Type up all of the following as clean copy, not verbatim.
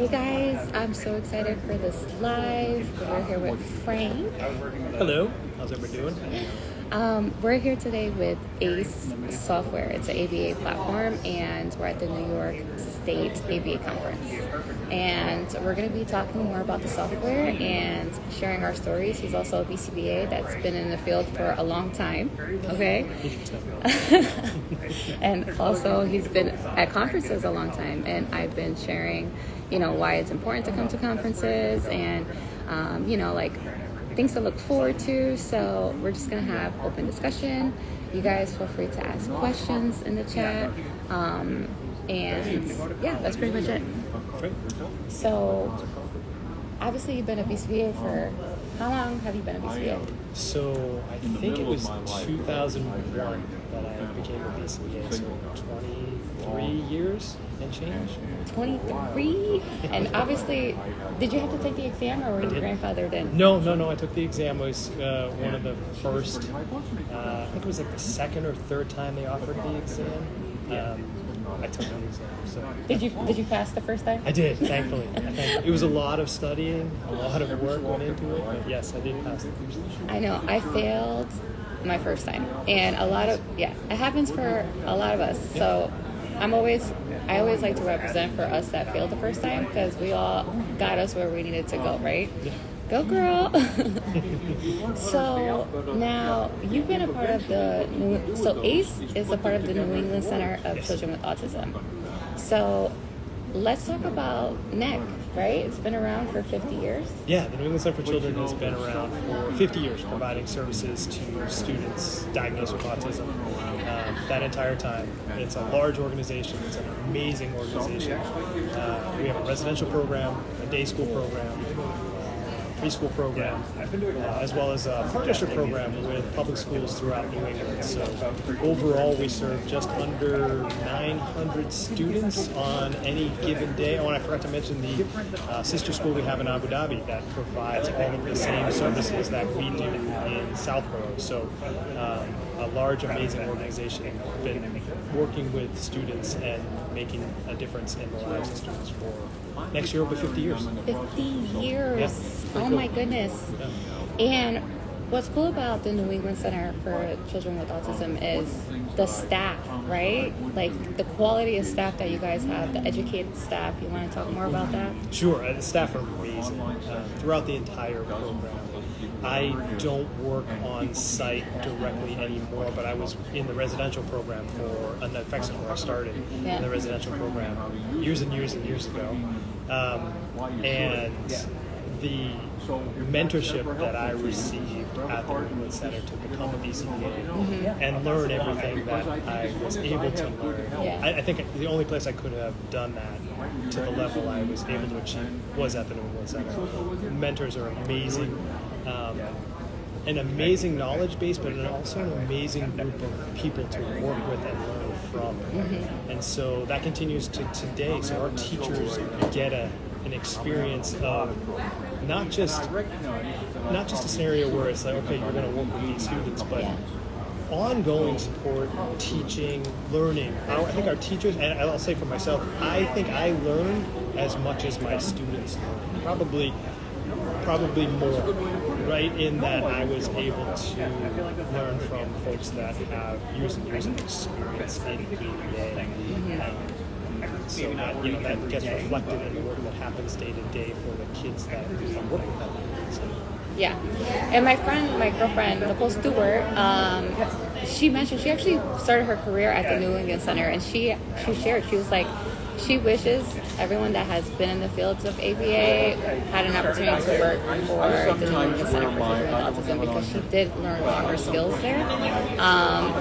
Hey guys, I'm so excited for this live. We're here with Frank. Hello, how's everybody doing? We're here today with ACE Software. It's an ABA platform, and we're at the New York State ABA Conference. And we're going to be talking more about the software and sharing our stories. He's also a BCBA that's been in the field for a long time, okay? And also he's been at conferences a long time, and I've been sharing, why it's important to come to conferences and, things to look forward to. So we're just going to have open discussion. You guys feel free to ask questions in the chat. That's pretty much it. So obviously you've been a BCBA for, how long have you been a BCBA? So I think it was 2001 that I became a BCBA, so 23 years and change. 23? And obviously, did you have to take the exam, or were you grandfathered in? No, I took the exam. It was one of the first, I think it was like the second or third time they offered the exam. I took the exam. So. Did you pass the first time? I did, thankfully. It was a lot of studying, a lot of work went into it, but yes, I did pass the first time. I know, I failed my first time, and it happens for a lot of us. So I always like to represent for us that failed the first time, because we all got us where we needed to go, right? Yeah. Go girl! So now you've been a part of ACE is a part of the New England Center of Children with Autism. So let's talk about NECC, right? It's been around for 50 years. Yeah, the New England Center for Children has been around for 50 years, providing services to students diagnosed with autism. That entire time. It's a large organization. It's an amazing organization. We have a residential program, a day school program, preschool program, as well as a partnership program with public schools throughout New England. So overall, we serve just under 900 students on any given day. Oh, and I forgot to mention the sister school we have in Abu Dhabi that provides all of the same services that we do in Southborough. So a large, amazing organization. Been working with students and making a difference in the lives of students for next year will be 50 years. 50 years. Yeah. Oh my goodness. Yeah. And what's cool about the New England Center for Children with Autism is the staff, right? Like the quality of staff that you guys have, the educated staff. You want to talk more about that? Sure. The staff are amazing throughout the entire program. I don't work on site directly anymore, but I was in the residential program that's where I started in the residential program years and years and years ago. And the mentorship that I received at the New England Center to become a BCBA and learn everything that I was able to learn. I think the only place I could have done that to the level I was able to achieve was at the New England Center. Mentors are amazing. An amazing knowledge base, but also an amazing group of people to work with and learn from. And so that continues to today. So our teachers get an experience of not just a scenario where it's like, okay, you're going to work with these students, but ongoing support, teaching, learning. I think our teachers, and I'll say for myself, I think I learn as much as my students learn. Probably more, right, in that I was able to learn from folks that have years and years of experience in ABA. So that gets reflected in the work that happens day to day for the kids that work with them. So. Yeah, and my girlfriend, Nicole Stewart, she mentioned she actually started her career at the New England Center, and she shared, she was like, she wishes everyone that has been in the fields of ABA had an opportunity to work for the New England Center for Children with Autism, because she did learn a lot of her skills there.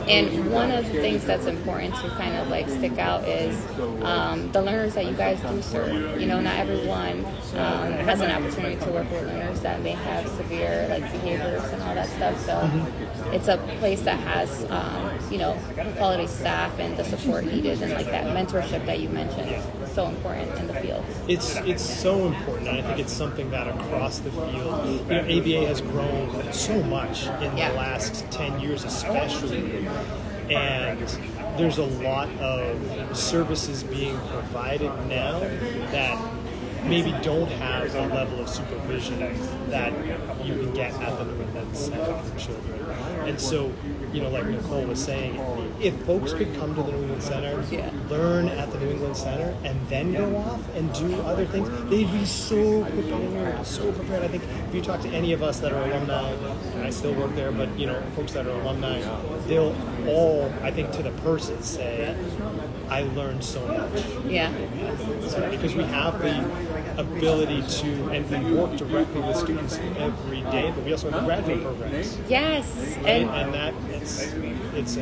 And one of the things that's important to kind of like stick out is the learners that you guys do serve. Not everyone has an opportunity to work with learners that may have severe behaviors and all that stuff. So it's a place that has quality staff and the support needed, and that mentorship that you mentioned. So important in the field. It's so important, and I think it's something that across the field, ABA has grown so much in the last 10 years especially, and there's a lot of services being provided now that maybe don't have the level of supervision that you can get at the New England Center for Children. And so, like Nicole was saying, if folks could come to the New England Center, learn at the New England Center, and then go off and do other things, they'd be so prepared, so prepared. I think if you talk to any of us that are alumni, and I still work there, but folks that are alumni, they'll all, I think to the person, say, I learned so much. Yeah. So because we have the ability to, and we work directly with students every day, but we also have graduate programs. Yes. Right? And that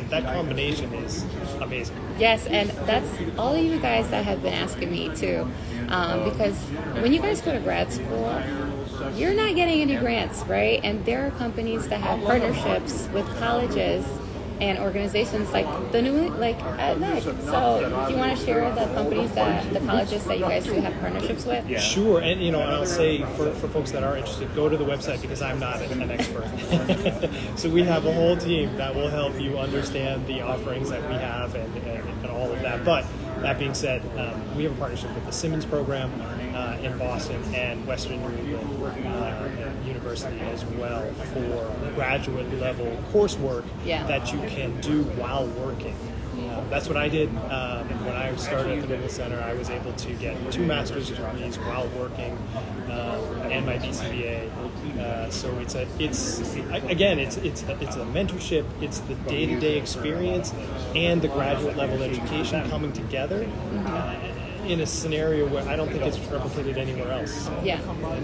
that combination is amazing. Yes, and that's all of you guys that have been asking me too, because when you guys go to grad school, you're not getting any grants, right? And there are companies that have partnerships with colleges and organizations like at NECC. So do you want to share the companies the colleges that you guys do have partnerships with? Sure, and and I'll say for folks that are interested, go to the website because I'm not an expert. So we have a whole team that will help you understand the offerings that we have and all of that. But that being said, we have a partnership with the Simmons program in Boston and Western New England University as well for graduate level coursework that you can do while working. That's what I did when I started at the New England Center. I was able to get 2 master's degrees while working and my BCBA. So it's a mentorship. It's the day-to-day experience and the graduate level education coming together. In a scenario where I don't think it's replicated anywhere else. Yeah.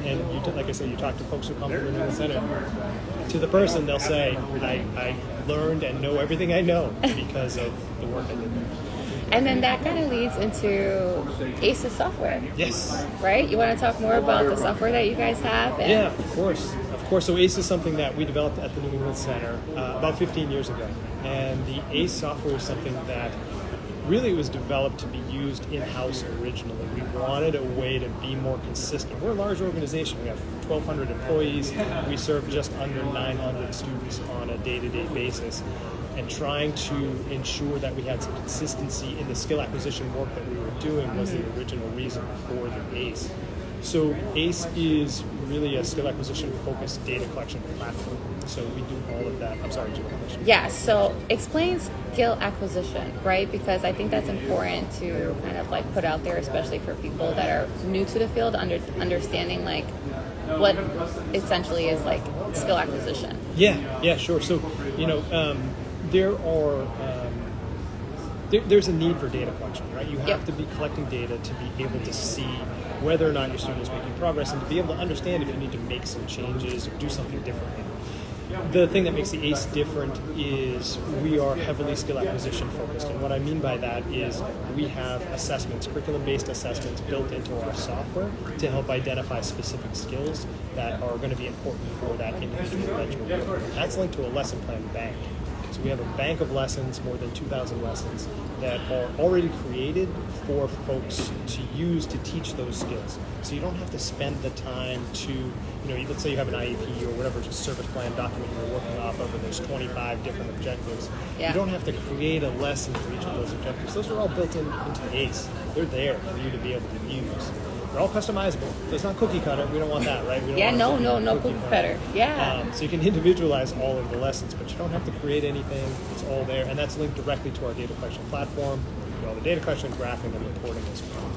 And you, like I said, you talk to folks who come to the New England Center. To the person, they'll say, I learned and know everything I know because of the work I did there. And then that kind of leads into ACE's software. Yes. Right? You want to talk more about the software that you guys have? Yeah, of course. So ACE is something that we developed at the New England Center about 15 years ago. And the ACE software is something that really was developed to be used in-house originally. We wanted a way to be more consistent. We're a large organization. We have 1,200 employees. We serve just under 900 students on a day-to-day basis. And trying to ensure that we had some consistency in the skill acquisition work that we were doing was the original reason for the ACE. So ACE is really a skill acquisition focused data collection platform. So we do all of that. I'm sorry, do you have a question? Yeah, so explain skill acquisition, right? Because I think that's important to kind of like put out there, especially for people that are new to the field, understanding like what essentially is like skill acquisition. Yeah, sure. So, there's a need for data collection, right? You have to be collecting data to be able to see whether or not your student is making progress and to be able to understand if you need to make some changes or do something differently. The thing that makes the ACE different is we are heavily skill acquisition focused. And what I mean by that is we have assessments, curriculum-based assessments built into our software to help identify specific skills that are going to be important for that individual that you're working with. That's linked to a lesson plan bank. So we have a bank of lessons, more than 2,000 lessons, that are already created for folks to use to teach those skills. So you don't have to spend the time to, let's say you have an IEP or whatever service plan document you're working off of, and there's 25 different objectives. You don't have to create a lesson for each of those objectives. Those are all built into ACE. They're there for you to be able to use. They're all customizable. So it's not cookie cutter. We don't want that, right? No cookie cutter. Yeah. So you can individualize all of the lessons, but you don't have to create anything. It's all there, and that's linked directly to our data collection platform. We do all the data collection, graphing, and reporting as well.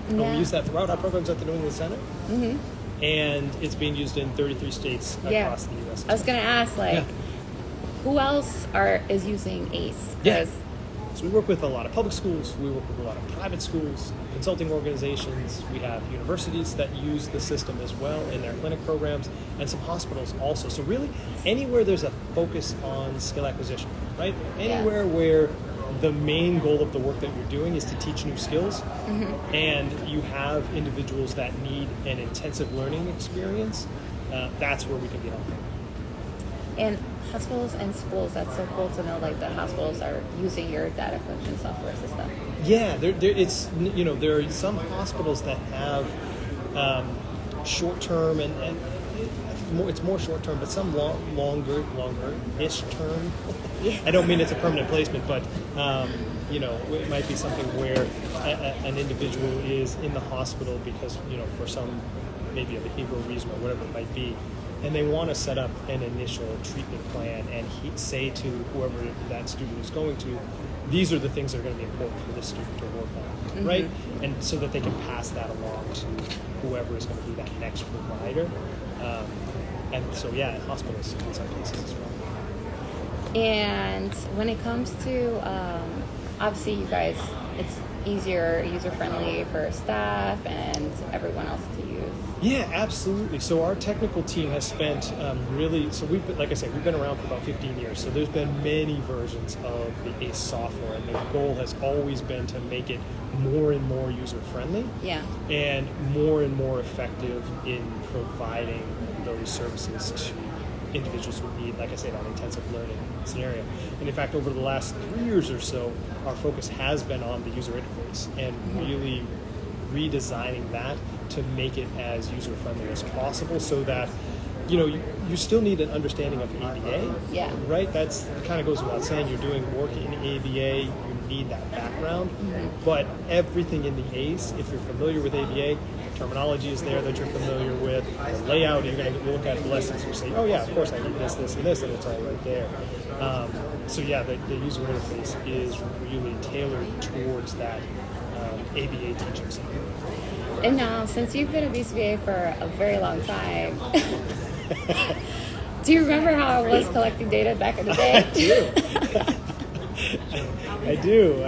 And we use that throughout our programs at the New England Center, and it's being used in 33 states across the U.S. I was going to ask, who else is using ACE? So we work with a lot of public schools, we work with a lot of private schools, consulting organizations, we have universities that use the system as well in their clinic programs, and some hospitals also. So really, anywhere there's a focus on skill acquisition, right? Anywhere where the main goal of the work that you're doing is to teach new skills, and you have individuals that need an intensive learning experience, that's where we can be helpful. And hospitals and schools, that's so cool to know the hospitals are using your data collection software system. Yeah, there are some hospitals that have short-term and it's more short-term, but some longer-ish term. I don't mean it's a permanent placement, but it might be something where an individual is in the hospital because, for some, maybe a behavioral reason or whatever it might be, and they want to set up an initial treatment plan and say to whoever that student is going to, these are the things that are going to be important for this student to work on, right? And so that they can pass that along to whoever is going to be that next provider. And so, yeah, in hospitals in some cases as well. And when it comes to, obviously you guys, it's easier, user-friendly for staff and everyone else to use. Yeah, absolutely. So our technical team has spent like I said, we've been around for about 15 years. So there's been many versions of the ACE software, and the goal has always been to make it more and more user-friendly, and more effective in providing those services to individuals who need, like I said, that intensive learning scenario. And in fact, over the last 3 years or so, our focus has been on the user interface and really redesigning that to make it as user-friendly as possible, so that you still need an understanding of ABA, right? That's kind of goes without saying. You're doing work in ABA, you need that background, but everything in the ACE, if you're familiar with ABA, terminology is there that you're familiar with, the layout, you're going to look at the lessons and say, oh yeah, of course I need this, this, and this, and it's all right there. So yeah, the user interface is really tailored towards that ABA teaching center. And now, since you've been at BCBA for a very long time, do you remember how I was collecting data back in the day? I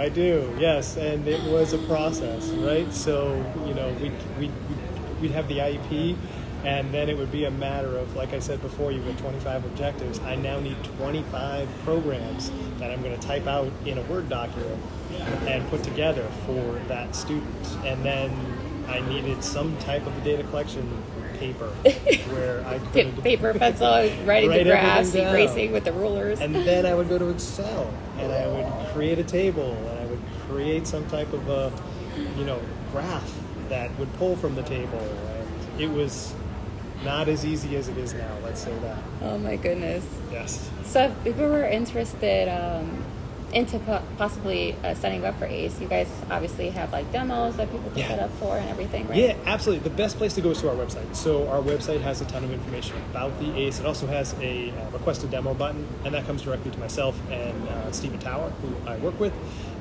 do, yes, and it was a process, right? So, we'd have the IEP, and then it would be a matter of, like I said before, you've got 25 objectives. I now need 25 programs that I'm going to type out in a Word document and put together for that student. And then I needed some type of a data collection paper where I could paper, pencil, writing the graphs, erasing with the rulers. And then I would go to Excel and I would create a table and I would create some type of a graph that would pull from the table. And it was not as easy as it is now, let's say that. Oh my goodness. Yes. So if people were interested into possibly signing up for ACE, you guys obviously have like demos that people can set up for and everything, right? Yeah, absolutely. The best place to go is to our website. So our website has a ton of information about the ACE. It also has a request a demo button, and that comes directly to myself and Stephen Tower, who I work with.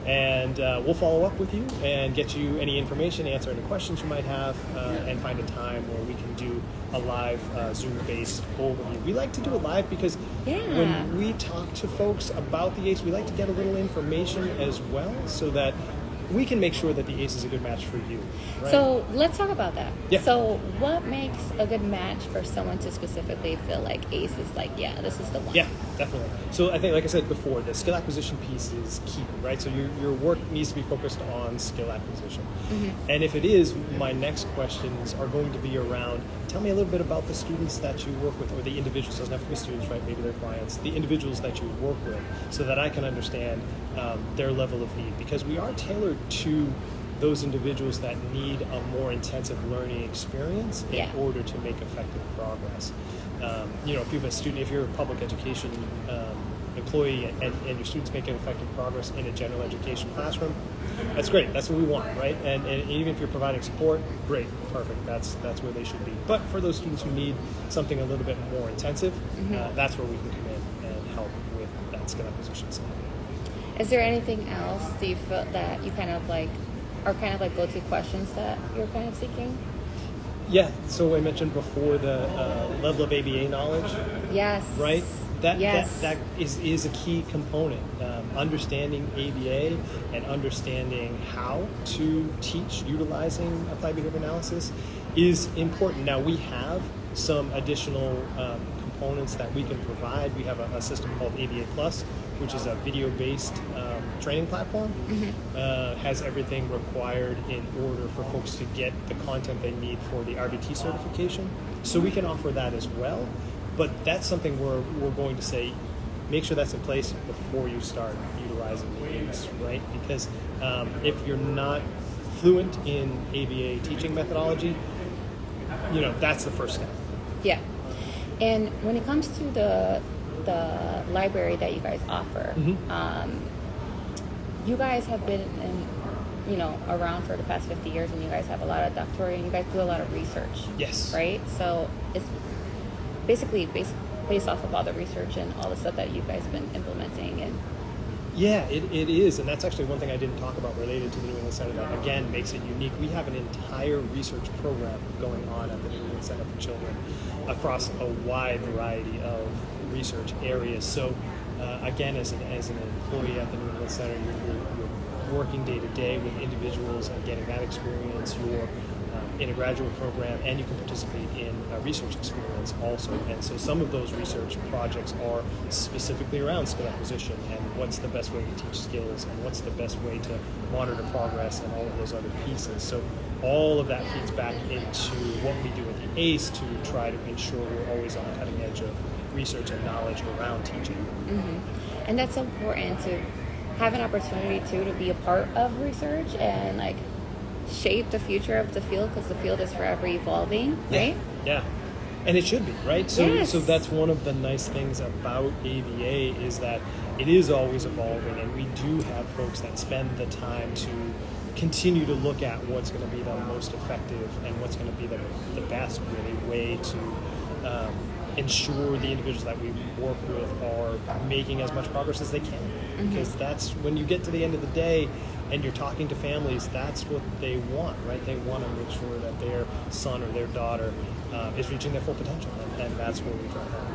And we'll follow up with you and get you any information, answer any questions you might have, and find a time where we can do a live Zoom-based overview. We like to do it live because when we talk to folks about the ACE, we like to get a little information as well so that we can make sure that the ACE is a good match for you. Right? So let's talk about that. Yeah. So what makes a good match for someone to specifically feel like ACE is like, yeah, this is the one? Yeah, definitely. So I think, like I said before, the skill acquisition piece is key, right? So your work needs to be focused on skill acquisition. And if it is, my next questions are going to be around, tell me a little bit about the students that you work with, or the individuals, doesn't have to be students, right? Maybe they're clients, the individuals that you work with, so that I can understand their level of need, because we are tailored to those individuals that need a more intensive learning experience in order to make effective progress. If you have a student, if you're a public education employee and your students making effective progress in a general education classroom, that's great. That's what we want, right? And even if you're providing support, great, perfect. That's where they should be. But for those students who need something a little bit more intensive, that's where we can come in and help with that skill acquisition side. Is there anything else do you feel that you kind of like are kind of like go-to questions that you're kind of seeking? Yeah, so I mentioned before the level of ABA knowledge. Yes. Right? That is a key component. Understanding ABA and understanding how to teach utilizing applied behavior analysis is important. Now, we have some additional components that we can provide. We have a system called ABA Plus, which is a video-based training platform. Has everything required in order for folks to get the content they need for the RBT certification. So we can offer that as well. But that's something we're going to say, make sure that's in place before you start utilizing the ACE, right? Because if you're not fluent in ABA teaching methodology, that's the first step. Yeah. And when it comes to the library that you guys offer, you guys have been around for the past 50 years, and you guys have a lot of doctorate, and you guys do a lot of research. Yes. Right? So it's basically based off of all the research and all the stuff that you guys have been implementing. And yeah, it is, and that's actually one thing I didn't talk about related to the New England Center that, again, makes it unique. We have an entire research program going on at the New England Center for Children across a wide variety of research areas. So, again, as an employee at the New England Center, you're working day to day with individuals and getting that experience. You're in a graduate program, and you can participate in a research experience also. And so some of those research projects are specifically around skill acquisition and what's the best way to teach skills and what's the best way to monitor progress and all of those other pieces. So all of that feeds back into what we do at the ACE to try to ensure we're always on the cutting edge of research and knowledge around teaching. Mm-hmm. And that's important to have an opportunity to be a part of research and like shape the future of the field, because the field is forever evolving, right? Yeah. And it should be, right? So yes. So that's one of the nice things about ABA is that it is always evolving, and we do have folks that spend the time to continue to look at what's going to be the most effective and what's going to be the best really way to ensure the individuals that we work with are making as much progress as they can. Mm-hmm. Because that's when you get to the end of the day and you're talking to families, that's what they want, right? They want to make sure that their son or their daughter is reaching their full potential, and that's where we try to help.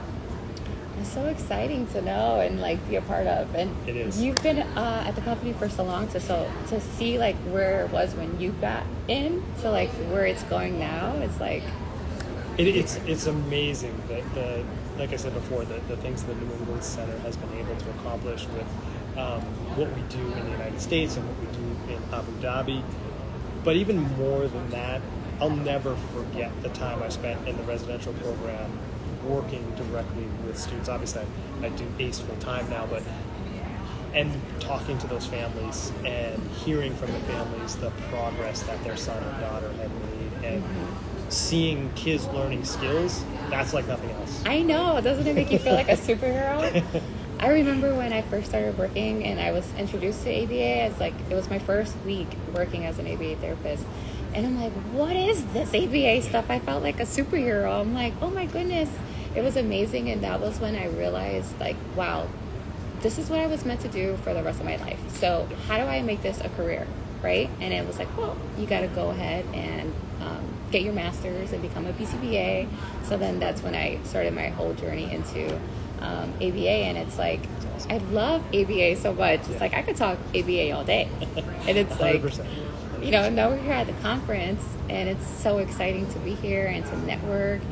It's so exciting to know and like be a part of. And it is. You've been at the company for so long, to see like where it was when you got in to like where it's going now. It's like it's amazing that like I said before, the things the New England Center has been able to accomplish with what we do in the United States and what we do in Abu Dhabi. But even more than that, I'll never forget the time I spent in the residential program working directly with students. Obviously, I do ACE full time now, and talking to those families and hearing from the families the progress that their son or daughter had made, and seeing kids learning skills, that's like nothing else. I know. Doesn't it make you feel like a superhero? I remember when I first started working and I was introduced to ABA, it was my first week working as an ABA therapist. And I'm like, what is this ABA stuff? I felt like a superhero. I'm like, oh my goodness. It was amazing. And that was when I realized, like, wow, this is what I was meant to do for the rest of my life. So how do I make this a career, right? And it was like, well, you got to go ahead and get your master's and become a BCBA. So then that's when I started my whole journey into ABA. And it's like, I love ABA so much. It's like I could talk ABA all day. And it's like, 100%. now we're here at the conference, and it's so exciting to be here and to network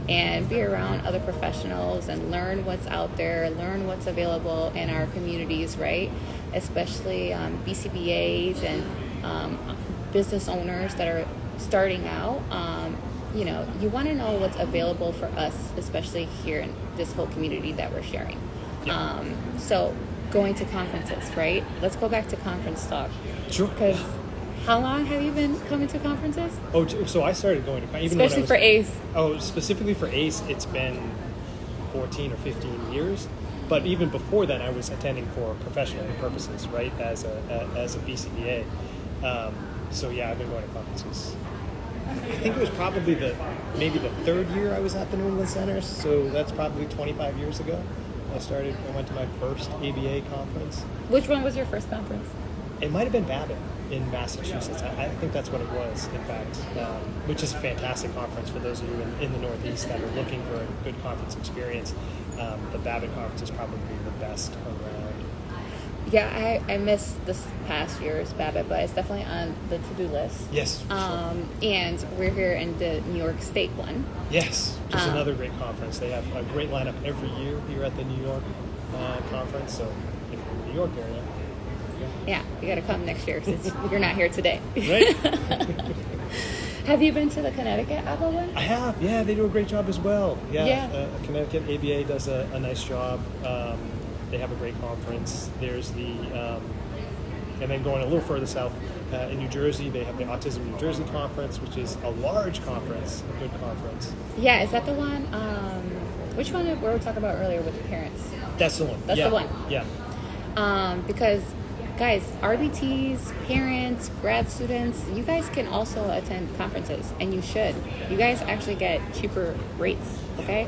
and be around other professionals and learn what's out there, learn what's available in our communities, right? Especially BCBAs and business owners that are starting out. You want to know what's available for us, especially here in this whole community that we're sharing. Yeah. So going to conferences, right? Let's go back to conference talk. Sure. Because how long have you been coming to conferences? Oh, so I started going to even especially for ACE. Oh, specifically for ACE, it's been 14 or 15 years. But even before then, I was attending for professional purposes, right, as a BCBA. So yeah, I've been going to conferences. I think it was probably maybe the third year I was at the New England Center. So that's probably 25 years ago. I went to my first ABA conference. Which one was your first conference? It might have been Babbitt in Massachusetts. I think that's what it was, in fact, which is a fantastic conference for those of you in the Northeast that are looking for a good conference experience. The Babbitt conference is probably the best around. Yeah, I missed this past year's Babbitt, but it's definitely on the to-do list. Yes, for sure. And we're here in the New York State one. Yes, just another great conference. They have a great lineup every year here at the New York conference. So if you're in the New York area, yeah, you got to come next year since you're not here today. Right. Have you been to the Connecticut ABA one? I have. Yeah, they do a great job as well. Yeah. Connecticut ABA does a nice job. They have a great conference. There's and then going a little further south in New Jersey, they have the Autism New Jersey Conference, which is a large conference, a good conference. Yeah, is that the one? Which one were we talking about earlier with the parents? That's the one. That's the one. Yeah. Because guys, RBTs, parents, grad students, you guys can also attend conferences, and you should. You guys actually get cheaper rates, okay?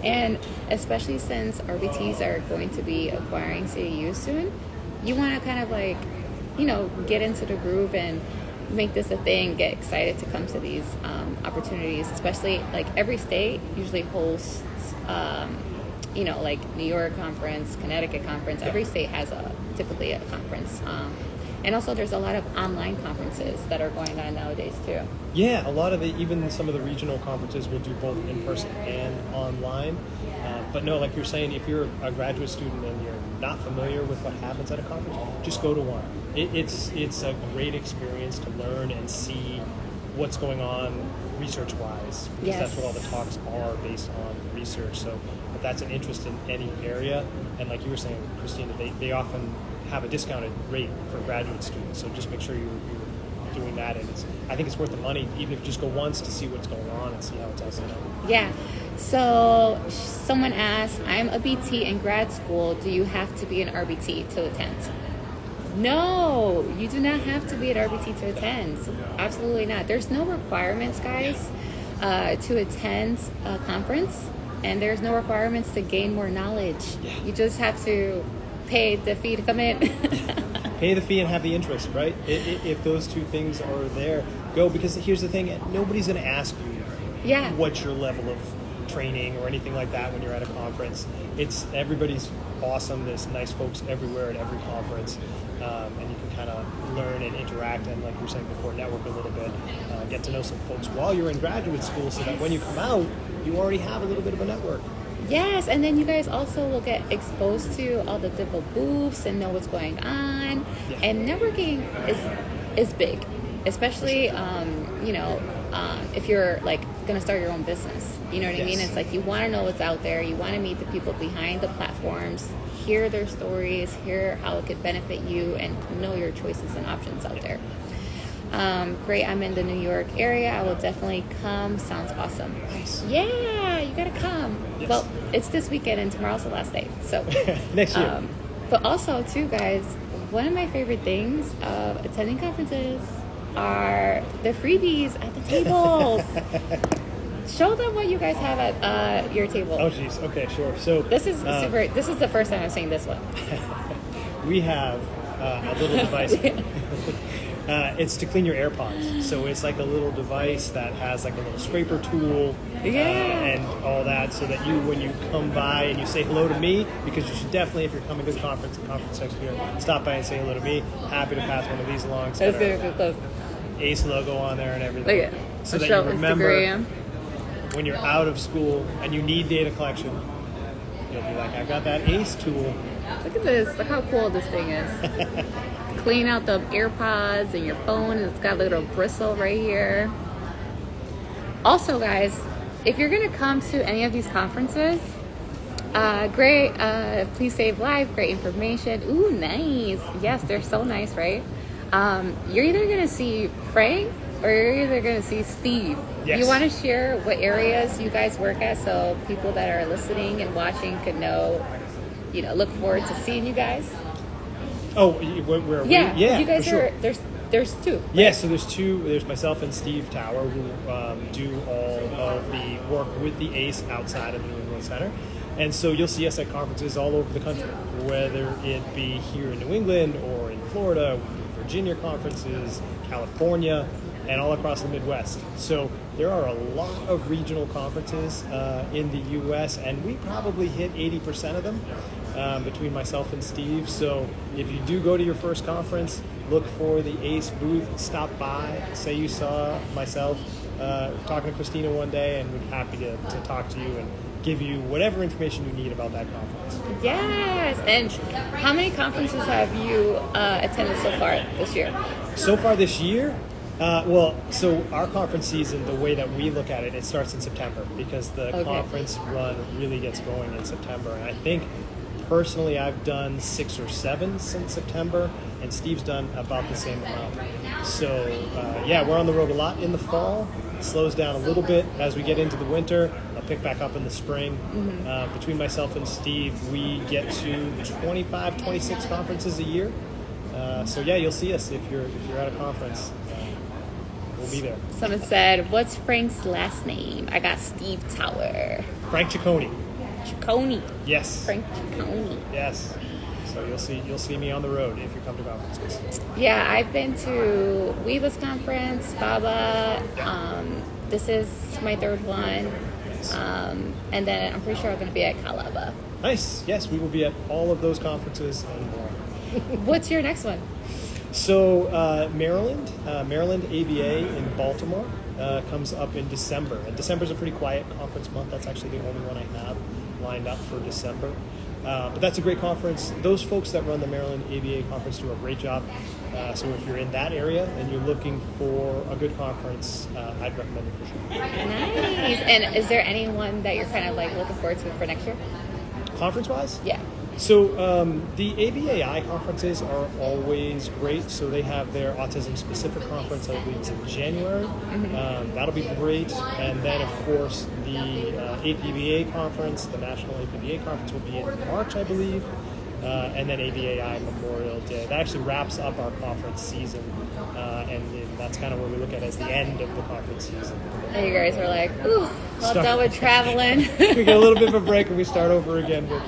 And especially since RBTs are going to be acquiring CAUs soon, you want to kind of like, get into the groove and make this a thing, get excited to come to these opportunities, especially like every state usually hosts, like New York conference, Connecticut conference, every state has typically a conference. And also there's a lot of online conferences that are going on nowadays too. Yeah, a lot of it, even some of the regional conferences will do both in person and online. But no, like you're saying, if you're a graduate student and you're not familiar with what happens at a conference, just go to one. It's a great experience to learn and see what's going on research-wise, because Yes. that's what all the talks are based on research. So if that's an interest in any area, and like you were saying, Christina, they often have a discounted rate for graduate students. So just make sure you're doing that, and I think it's worth the money, even if you just go once to see what's going on and see how it's all set up. Yeah. So someone asked, I'm a BT in grad school. Do you have to be an RBT to attend? No, you do not have to be an RBT to attend. Absolutely not. There's no requirements, guys, to attend a conference, and there's no requirements to gain more knowledge. Yeah. You just have to pay the fee to come in. Pay the fee and have the interest, right? If those two things are there, go. Because here's the thing, nobody's going to ask you Yeah. what's your level of training or anything like that when you're at a conference. Everybody's awesome. There's nice folks everywhere at every conference, and you can kind of learn and interact, and like you were saying before, network a little bit, get to know some folks while you're in graduate school, so that when you come out, you already have a little bit of a network. Yes, and then you guys also will get exposed to all the different booths and know what's going on. Yeah. And networking is big, especially if you're like going to start your own business. You know what I mean? Yes. It's like you want to know what's out there. You want to meet the people behind the platforms, hear their stories, hear how it could benefit you, and know your choices and options out there. Great, I'm in the New York area. I will definitely come. Sounds awesome. Nice. Yeah, you gotta come. Yes. Well, it's this weekend and tomorrow's the last day. So Next year. but also too, guys, one of my favorite things of attending conferences are the freebies at the tables. Show them what you guys have at your table. Oh, geez. Okay, sure. So This is super. This is the first time I'm seeing this one. we have a little device. It's to clean your AirPods. So it's like a little device that has like a little scraper tool and all that, so that when you come by and you say hello to me, because you should definitely, if you're coming to the conference next year, stop by and say hello to me. Happy to pass one of these along. It's got our ACE logo on there and everything. Look at so that show you remember Instagram. when you're out of school and you need data collection, you'll be like, I've got that ACE tool. Look at this. Look how cool this thing is. Clean out the AirPods and your phone. It's got a little bristle right here. Also, guys, if you're going to come to any of these conferences, great. Please save live. Great information. Ooh, nice. Yes, they're so nice, right? You're either going to see Frank or you're either going to see Steve. Yes. You want to share what areas you guys work at so people that are listening and watching could know, look forward to seeing you guys? Oh, where Yeah, we? Yeah, you guys for sure. are, there's two. Right? Yeah, so there's two. There's myself and Steve Tower, who do all of the work with the ACE outside of the New England Center. And so you'll see us at conferences all over the country, whether it be here in New England or in Florida, Virginia conferences, California, and all across the Midwest. So there are a lot of regional conferences in the U.S., and we probably hit 80% of them between myself and Steve. So if you do go to your first conference, look for the ACE booth, stop by, say you saw myself talking to Christina one day, and we'd be happy to talk to you and give you whatever information you need about that conference. Yes. And how many conferences have you attended so far this year? So far this year, so our conference season, the way that we look at it, it starts in September, because the conference run really gets going in September. And I think personally I've done 6 or 7 since September, and Steve's done about the same amount. So we're on the road a lot in the fall. It slows down a little bit as we get into the winter. The pick back up in the spring. Between myself and Steve, we get to 25, 26 conferences a year. So yeah, you'll see us if you're at a conference. We'll be there. Someone said, "What's Frank's last name?" I got Steve Tower. Frank Ciccone. Ciccone. Yes. Frank Ciccone. Yes. So you'll see me on the road if you come to conferences. Yeah, I've been to Weave's conference, Baba. This is my third one. And then I'm pretty sure I'm going to be at Collab. Nice. Yes, we will be at all of those conferences and more. What's your next one? So Maryland ABA in Baltimore comes up in December. And December's a pretty quiet conference month. That's actually the only one I have lined up for December. But that's a great conference. Those folks that run the Maryland ABA conference do a great job. So if you're in that area and you're looking for a good conference, I'd recommend it for sure. Nice. And is there anyone that you're kind of like looking forward to for next year? Conference-wise? Yeah. So the ABAI conferences are always great. So they have their autism-specific conference, I believe it's in January. That'll be great. And then, of course, the APBA conference, the National APBA conference will be in March, I believe. And then ABAI Memorial Day. That actually wraps up our conference season. And that's kind of what we look at as the end of the conference season. And you guys are like, ooh, all done with traveling. We get a little bit of a break and we start over again with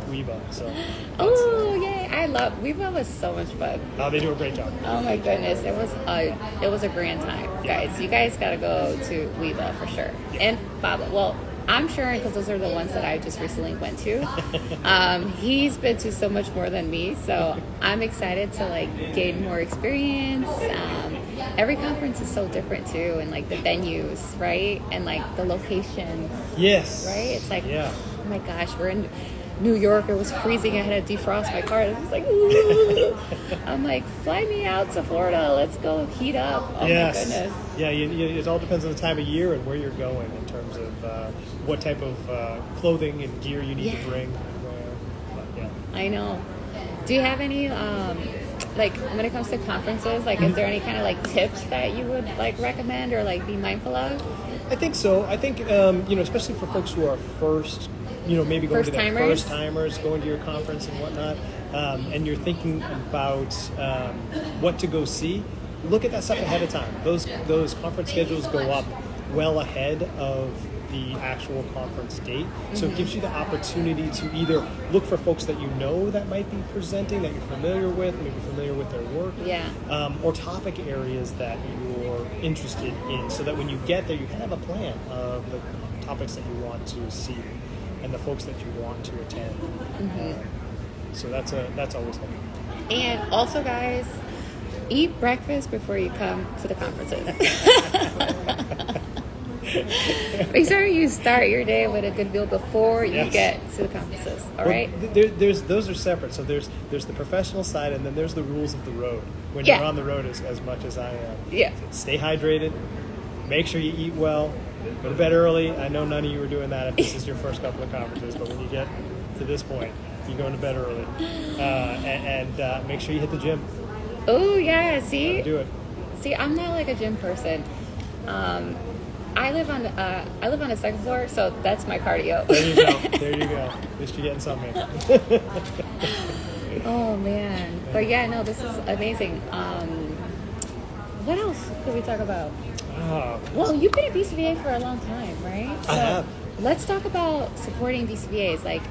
WEVA. So, oh, yay. I love WEVA. Was so much fun. Oh, they do a great job. Oh my goodness. It was a grand time. Guys, you guys got to go to WEVA for sure. And Baba, well, I'm sure because those are the ones that I just recently went to. He's been to so much more than me, so I'm excited to like gain more experience. Every conference is so different too, and like the venues, right, and like the locations. Yes. Right. It's like, yeah. Oh my gosh, we're in New York. It was freezing. I had to defrost my car. It was like, ooh. I'm like, fly me out to Florida. Let's go heat up. Oh yes. My goodness. Yeah, it all depends on the time of year and where you're going in terms of what type of clothing and gear you need to bring. But, yeah. I know. Do you have any, like, when it comes to conferences, like, is there any kind of, like, tips that you would, like, recommend or, like, be mindful of? I think so. I think, especially for folks who are maybe going to their first timers, going to your conference and whatnot, and you're thinking about what to go see, look at that stuff ahead of time. Those conference schedules go up well ahead of the actual conference date. So it gives you the opportunity to either look for folks that you know that might be presenting, that you're familiar with, maybe familiar with their work, or topic areas that you're interested in, so that when you get there, you can have a plan of the topics that you want to see and the folks that you want to attend. So that's always helpful. And also, guys, eat breakfast before you come to the conferences. Make sure you start your day with a good meal before you get to the conferences. All right. Those are separate. So there's the professional side, and then there's the rules of the road. When you're on the road as much as I am. Yeah. Stay hydrated. Make sure you eat well. Go to bed early. I know none of you are doing that if this is your first couple of conferences, but when you get to this point, you're going to bed early. And make sure you hit the gym. Oh yeah. See. Do it. See, I'm not like a gym person. I live on the second floor, so that's my cardio. There you go. At least you're getting something. Oh man, but yeah, no, this is amazing. What else could we talk about? Well, you've been at BCBA for a long time, right? So I have. Let's talk about supporting BCBAs. Like,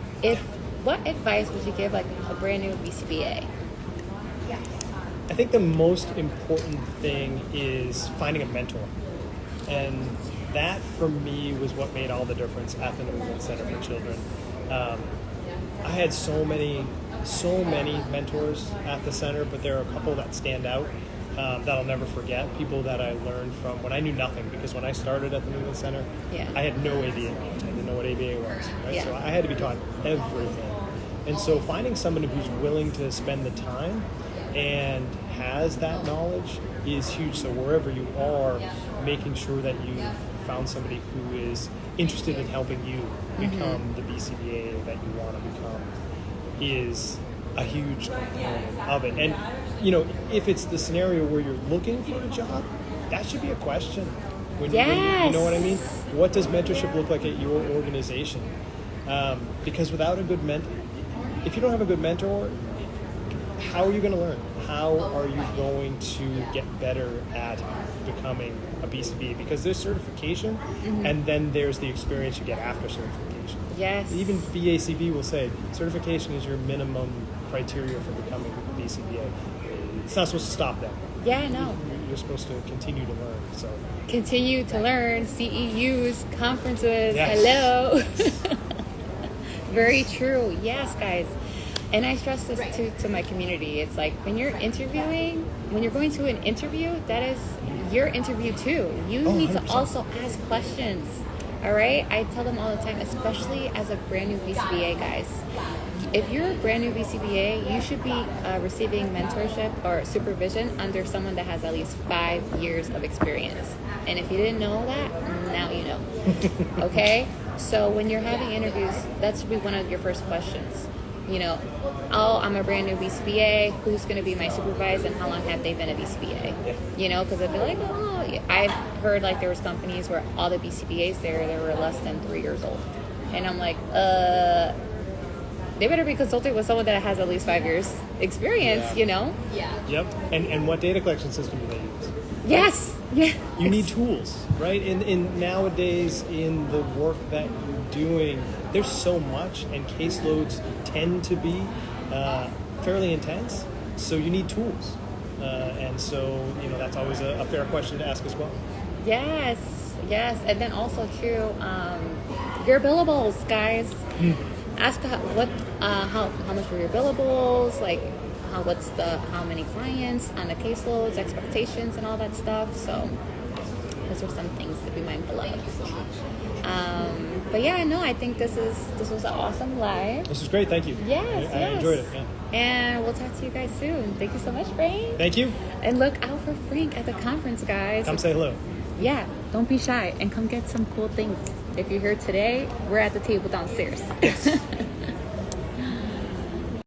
what advice would you give like a brand new BCBA? I think the most important thing is finding a mentor. And that, for me, was what made all the difference at the New England Center for Children. I had so many mentors at the center, but there are a couple that stand out that I'll never forget. People that I learned from when I knew nothing, because when I started at the New England Center, I had no ABA knowledge. I didn't know what ABA was. Right? So I had to be taught everything. And so finding someone who's willing to spend the time and has that knowledge is huge. So wherever you are, making sure that you found somebody who is interested in helping you become the BCBA that you want to become is a huge component of it. And if it's the scenario where you're looking for a job, that should be a question. When, Yes. you know what I mean? What does mentorship look like at your organization? Because without a good mentor, if you don't have a good mentor, how are you going to learn? How are you going to get better at becoming a BCBA? Because there's certification, and then there's the experience you get after certification. Yes. Even BACB will say certification is your minimum criteria for becoming a BCBA. It's not supposed to stop that. Yeah, no. You're supposed to continue to learn. So Continue to learn. CEUs, conferences. Yes. Hello. Very true. Yes, guys. And I stress this too to my community. It's like when you're interviewing, when you're going to an interview, that is your interview too. You need to 100%. also ask questions. All right? I tell them all the time, especially as a brand new BCBA, guys. If you're a brand new BCBA, you should be receiving mentorship or supervision under someone that has at least 5 years of experience. And if you didn't know that, now you know. Okay? So when you're having interviews, that should be one of your first questions. You know, oh, I'm a brand new BCBA. Who's going to be my supervisor, and how long have they been a BCBA? You know, because if they're like, oh, I've heard like there was companies where all the BCBAs there, they were less than 3 years old, and I'm like, they better be consulting with someone that has at least 5 years experience. Yeah. You know? Yep. And what data collection system do they use? Yes. Yeah. You need tools, right? In nowadays, in the work that you're doing, there's so much, and caseloads tend to be fairly intense. So you need tools, and so that's always a fair question to ask as well. Yes. Yes. And then also too, your billables, guys. Ask how much are your billables, like how many clients on the caseloads, expectations, and all that stuff. So those are some things to be mindful of. But yeah, no, I think this was an awesome live. This is great. Thank you. Yes, I enjoyed it. Yeah. And we'll talk to you guys soon. Thank you so much, Frank. Thank you. And look out for Frank at the conference, guys. Come say hello. Yeah, don't be shy and come get some cool things. If you're here today, we're at the table downstairs. Yes.